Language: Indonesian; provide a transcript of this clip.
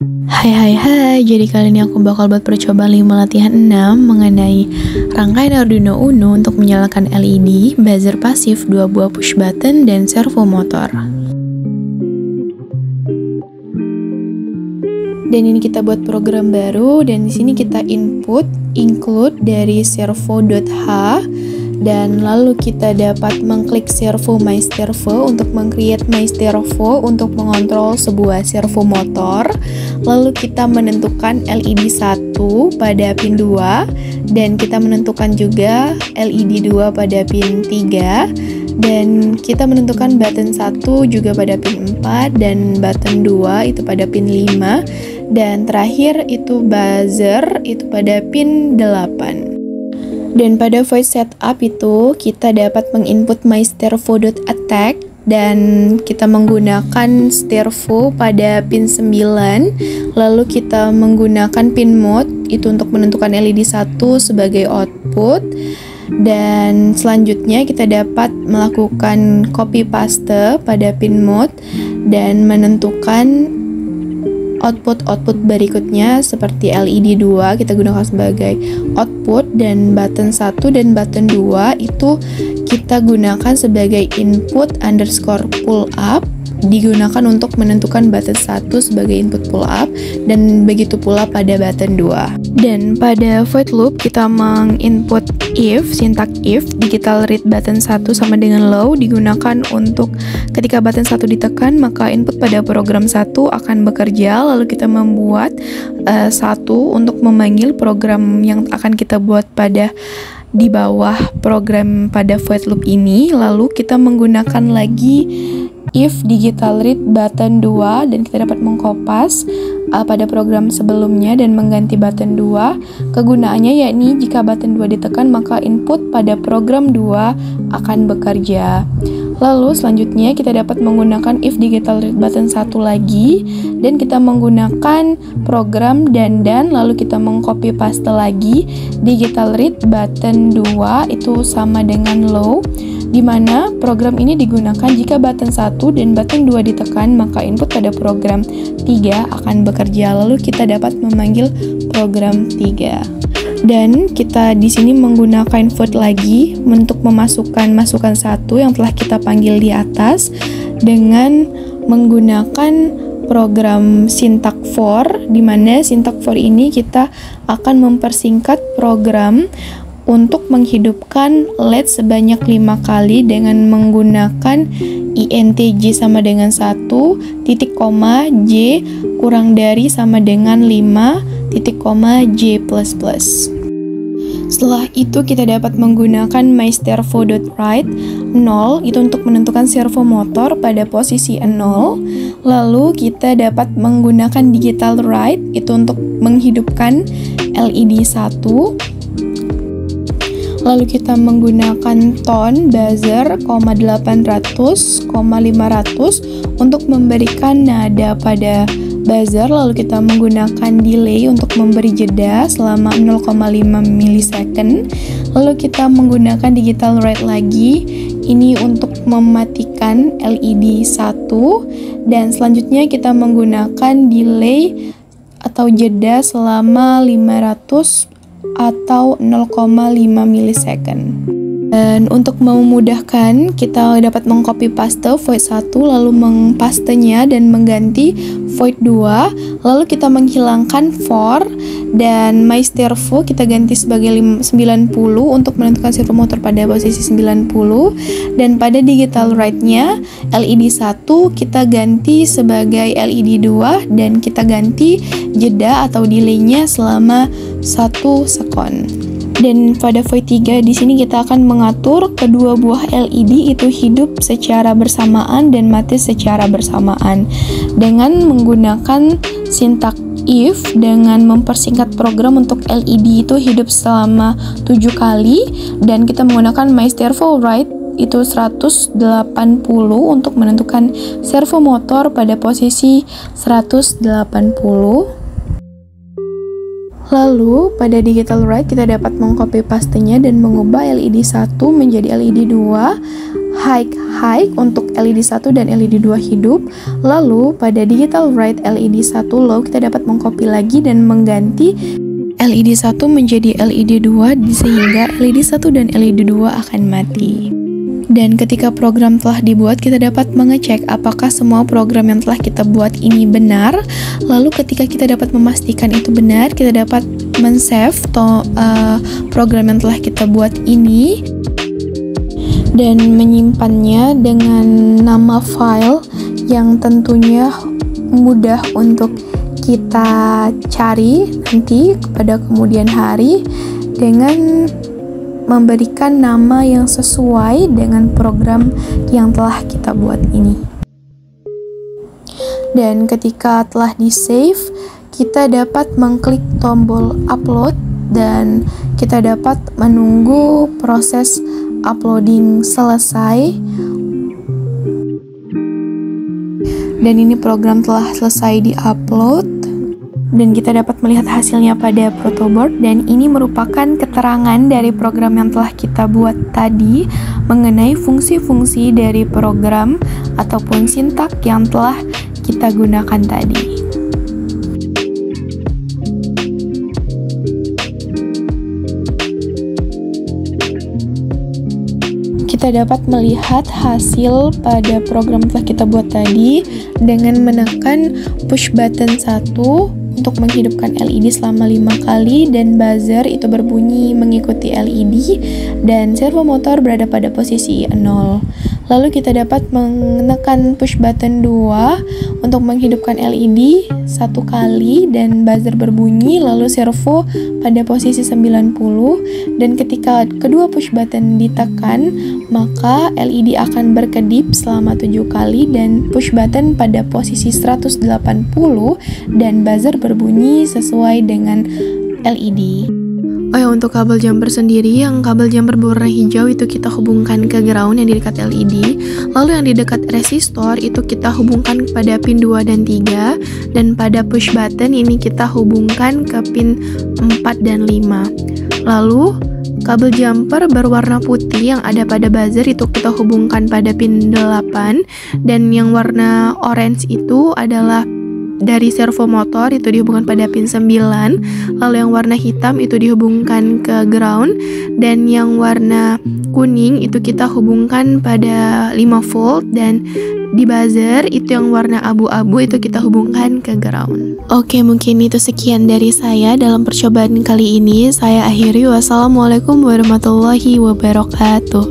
Hai, jadi kali ini aku bakal buat percobaan 5 latihan 6 mengenai rangkaian Arduino Uno untuk menyalakan LED, buzzer pasif, 2 buah push button, dan servo motor. Dan ini kita buat program baru, dan di sini kita input include dari servo.h, dan lalu kita dapat mengklik servo my servo untuk meng-create my servo untuk mengontrol sebuah servo motor. Lalu kita menentukan LED 1 pada pin 2, dan kita menentukan juga LED 2 pada pin 3, dan kita menentukan button 1 juga pada pin 4, dan button 2 itu pada pin 5, dan terakhir itu buzzer itu pada pin 8. Dan pada voice setup itu kita dapat menginput mystervo.attack, dan kita menggunakan stervo pada pin 9. Lalu kita menggunakan pin mode itu untuk menentukan LED 1 sebagai output. Dan selanjutnya kita dapat melakukan copy paste pada pin mode dan menentukan output berikutnya seperti LED 2 kita gunakan sebagai output, dan button 1 dan button 2 itu kita gunakan sebagai input underscore pull up, digunakan untuk menentukan button 1 sebagai input pull up, dan begitu pula pada button 2. Dan pada void loop kita menginput if, sintak if, digital read button 1 sama dengan low, digunakan untuk ketika button 1 ditekan maka input pada program 1 akan bekerja. Lalu kita membuat 1 untuk memanggil program yang akan kita buat pada di bawah program pada void loop ini. Lalu kita menggunakan lagi if digital read button 2, dan kita dapat mengkopas pada program sebelumnya dan mengganti button 2. Kegunaannya yakni jika button 2 ditekan maka input pada program 2 akan bekerja. Lalu selanjutnya kita dapat menggunakan if digital read button 1 lagi, dan kita menggunakan program dan lalu kita mengcopy paste lagi digital read button 2 itu sama dengan low, di mana program ini digunakan jika button 1 dan button 2 ditekan maka input pada program 3 akan bekerja. Lalu kita dapat memanggil program 3. Dan kita di sini menggunakan void lagi untuk memasukkan masukan 1 yang telah kita panggil di atas dengan menggunakan program syntax for, di mana syntax for ini kita akan mempersingkat program untuk menghidupkan LED sebanyak 5 kali dengan menggunakan intj sama dengan 1, titik koma j kurang dari sama dengan 5, titik koma j plus plus. Setelah itu kita dapat menggunakan mystervo.write 0 itu untuk menentukan servo motor pada posisi 0. Lalu kita dapat menggunakan digital write itu untuk menghidupkan LED 1. Lalu kita menggunakan tone buzzer, 800, 500 untuk memberikan nada pada buzzer. Lalu kita menggunakan delay untuk memberi jeda selama 0,5 milisecond. Lalu kita menggunakan digital write lagi, ini untuk mematikan LED 1, dan selanjutnya kita menggunakan delay atau jeda selama 500 atau 0,5 milisecond. Dan untuk memudahkan, kita dapat mengcopy paste void 1 lalu mengpastenya dan mengganti void 2. Lalu kita menghilangkan for, dan mystervo kita ganti sebagai 90 untuk menentukan servo motor pada posisi 90. Dan pada digital write-nya LED 1 kita ganti sebagai LED 2, dan kita ganti jeda atau delay-nya selama 1 sekon. Dan pada void 3 di sini kita akan mengatur kedua buah LED itu hidup secara bersamaan dan mati secara bersamaan dengan menggunakan sintak if dengan mempersingkat program untuk LED itu hidup selama 7 kali, dan kita menggunakan mystervo write itu 180 untuk menentukan servo motor pada posisi 180. Lalu pada digital write kita dapat mengcopy pastenya dan mengubah LED 1 menjadi LED 2. high untuk LED 1 dan LED 2 hidup. Lalu pada digital write LED 1 low, kita dapat mengcopy lagi dan mengganti LED 1 menjadi LED 2 sehingga LED 1 dan LED 2 akan mati. Dan ketika program telah dibuat, kita dapat mengecek apakah semua program yang telah kita buat ini benar. Lalu ketika kita dapat memastikan itu benar, kita dapat men-save program yang telah kita buat ini dan menyimpannya dengan nama file yang tentunya mudah untuk kita cari nanti pada kemudian hari dengan memberikan nama yang sesuai dengan program yang telah kita buat ini. Dan ketika telah di-save, kita dapat mengklik tombol upload dan kita dapat menunggu proses uploading selesai. Dan ini program telah selesai di-upload dan kita dapat melihat hasilnya pada protoboard, dan ini merupakan keterangan dari program yang telah kita buat tadi mengenai fungsi-fungsi dari program ataupun sintak yang telah kita gunakan tadi. Kita dapat melihat hasil pada program telah kita buat tadi dengan menekan push button 1 untuk menghidupkan LED selama 5 kali dan buzzer itu berbunyi mengikuti LED dan servo motor berada pada posisi 0. Lalu kita dapat menekan push button 2 untuk menghidupkan LED 1 kali dan buzzer berbunyi, lalu servo pada posisi 90, dan ketika kedua push button ditekan maka LED akan berkedip selama 7 kali dan push button pada posisi 180 dan buzzer berbunyi sesuai dengan LED. Oh ya, untuk kabel jumper sendiri, yang kabel jumper berwarna hijau itu kita hubungkan ke ground yang di dekat LED. Lalu yang di dekat resistor itu kita hubungkan pada pin 2 dan 3. Dan pada push button ini kita hubungkan ke pin 4 dan 5. Lalu kabel jumper berwarna putih yang ada pada buzzer itu kita hubungkan pada pin 8. Dan yang warna orange itu adalah dari servo motor, itu dihubungkan pada pin 9. Lalu yang warna hitam itu dihubungkan ke ground, dan yang warna kuning itu kita hubungkan pada 5 volt, dan di buzzer itu yang warna abu-abu itu kita hubungkan ke ground. Oke, mungkin itu sekian dari saya dalam percobaan kali ini. Saya akhiri, wassalamualaikum warahmatullahi wabarakatuh.